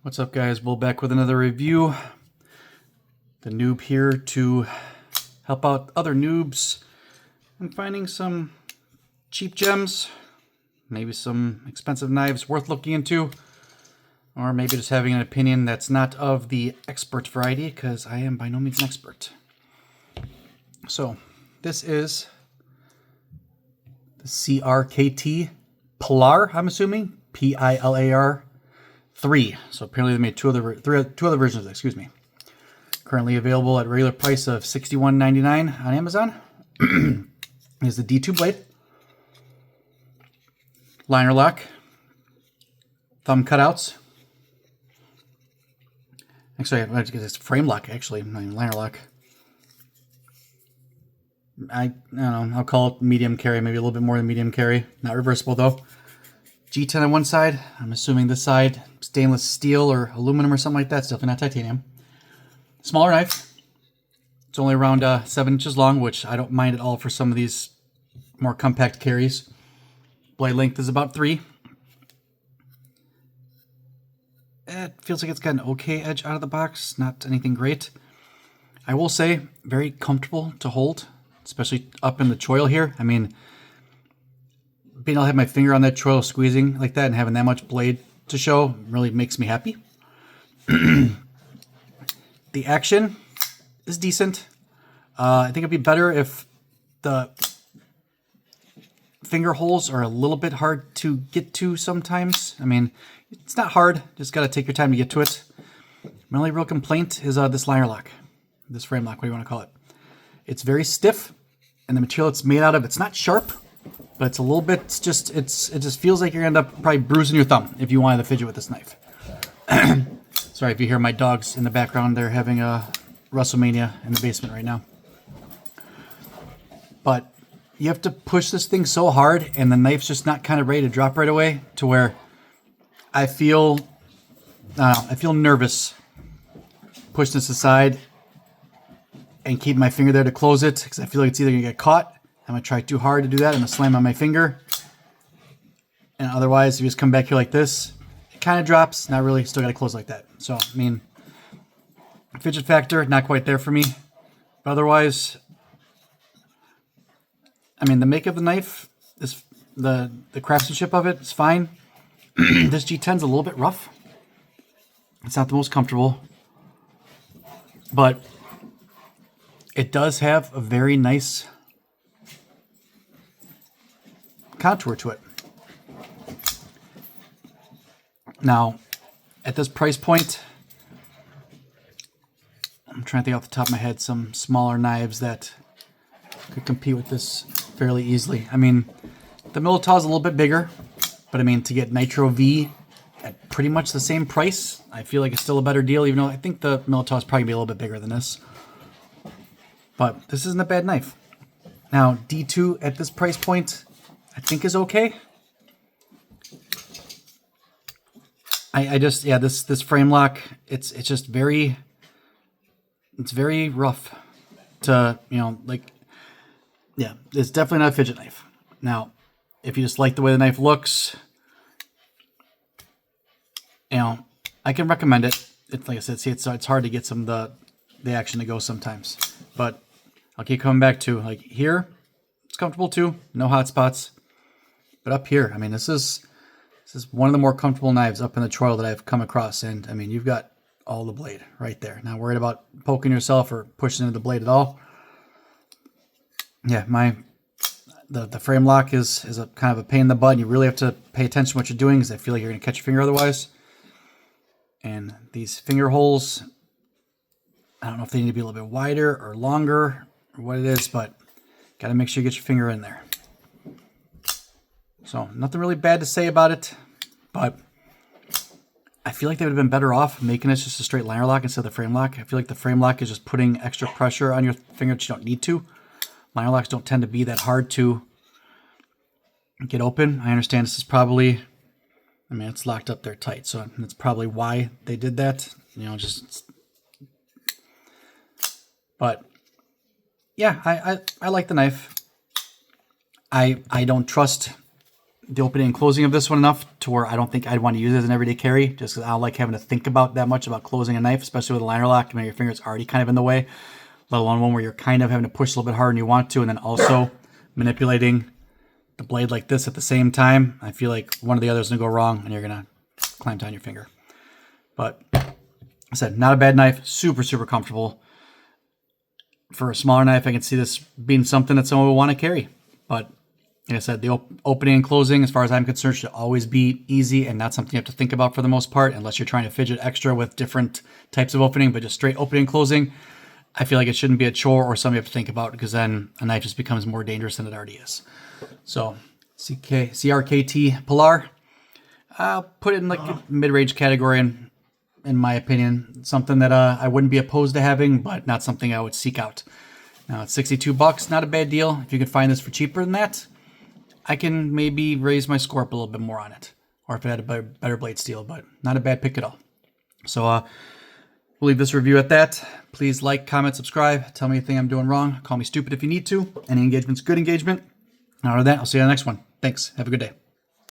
What's up, guys? We're back with another review. The noob here to help out other noobs in finding some cheap gems, maybe some expensive knives worth looking into, or maybe just having an opinion that's not of the expert variety, because I am by no means an expert. So this is the CRKT Pilar, I'm assuming, Pilar 3. So apparently they made two other versions, excuse me. Currently available at regular price of $61.99 on Amazon. Is the D2 blade. Liner lock. Thumb cutouts. Actually, I have to get this frame lock, actually, not even liner lock. I don't know, I'll call it medium carry, maybe a little bit more than medium carry. Not reversible though. G10 on one side, I'm assuming this side, stainless steel or aluminum or something like that, it's definitely not titanium. Smaller knife. It's only around 7 inches long, which I don't mind at all for some of these more compact carries. Blade length is about 3. It feels like it's got an okay edge out of the box, not anything great. I will say, very comfortable to hold, especially up in the choil here. I mean, being able to have my finger on that choil squeezing like that and having that much blade to show really makes me happy. The action is decent. I think it'd be better if the finger holes are a little bit hard to get to sometimes. I mean, it's not hard, just got to take your time to get to it. My only real complaint is this liner lock, this frame lock, what do you want to call it. It's very stiff, and the material it's made out of, it's not sharp, but it's a little bit, it just feels like you're going to end up probably bruising your thumb if you wanted to fidget with this knife. Sorry if you hear my dogs in the background, they're having a WrestleMania in the basement right now. But you have to push this thing so hard, and the knife's just not kind of ready to drop right away, to where I feel nervous pushing this aside and keeping my finger there to close it, because I feel like it's either going to get caught. I'm going to try too hard to do that. I'm going to slam on my finger. And otherwise, if you just come back here like this, it kind of drops. Not really. Still got to close like that. So, I mean, fidget factor, not quite there for me. But otherwise, I mean, the make of the knife, the craftsmanship of it is fine. This G10's a little bit rough. It's not the most comfortable. But it does have a very nice contour to it. Now, at this price point, I'm trying to think off the top of my head some smaller knives that could compete with this fairly easily. I mean, the Militaw is a little bit bigger, but I mean, to get Nitro V at pretty much the same price, I feel like it's still a better deal, even though I think the Militaw is probably going to be a little bit bigger than this. But this isn't a bad knife. Now, D2 at this price point, I think is okay. I just, yeah, this frame lock, it's just very, it's very rough to, you know, like, yeah, it's definitely not a fidget knife. Now, if you just like the way the knife looks, you know, I can recommend it. It's like I said, see, it's hard to get some of the action to go sometimes, but I'll keep coming back to, like, here, it's comfortable too, no hot spots. But up here, I mean, this is one of the more comfortable knives up in the choil that I've come across. And I mean, you've got all the blade right there. Not worried about poking yourself or pushing into the blade at all. Yeah, the frame lock is a kind of a pain in the butt. You really have to pay attention to what you're doing, because I feel like you're going to catch your finger otherwise. And these finger holes, I don't know if they need to be a little bit wider or longer or what it is, but got to make sure you get your finger in there. So, nothing really bad to say about it, but I feel like they would have been better off making it just a straight liner lock instead of the frame lock. I feel like the frame lock is just putting extra pressure on your finger that you don't need to. Liner locks don't tend to be that hard to get open. I understand this is probably, I mean, it's locked up there tight, so that's probably why they did that. You know, just, but yeah, I like the knife. I don't trust the opening and closing of this one enough to where I don't think I'd want to use it as an everyday carry, just because I don't like having to think about that much about closing a knife, especially with a liner lock. I mean, your finger's already kind of in the way, let alone one where you're kind of having to push a little bit harder than you want to, and then also manipulating the blade like this at the same time. I feel like one of the others is going to go wrong, and you're going to clamp down your finger. But like I said, not a bad knife, super, super comfortable. For a smaller knife, I can see this being something that someone would want to carry. But like I said, the opening and closing, as far as I'm concerned, should always be easy and not something you have to think about for the most part, unless you're trying to fidget extra with different types of opening. But just straight opening and closing, I feel like it shouldn't be a chore or something you have to think about, because then a knife just becomes more dangerous than it already is. So CRKT Polar, I'll put it in like a mid-range category, in my opinion. Something that I wouldn't be opposed to having, but not something I would seek out. Now it's $62, not a bad deal. If you can find this for cheaper than that, I can maybe raise my score up a little bit more on it, or if it had a better blade steel, but not a bad pick at all. So we'll leave this review at that. Please like, comment, subscribe. Tell me anything I'm doing wrong. Call me stupid if you need to. Any engagement's good engagement. And out of that, I'll see you on the next one. Thanks. Have a good day.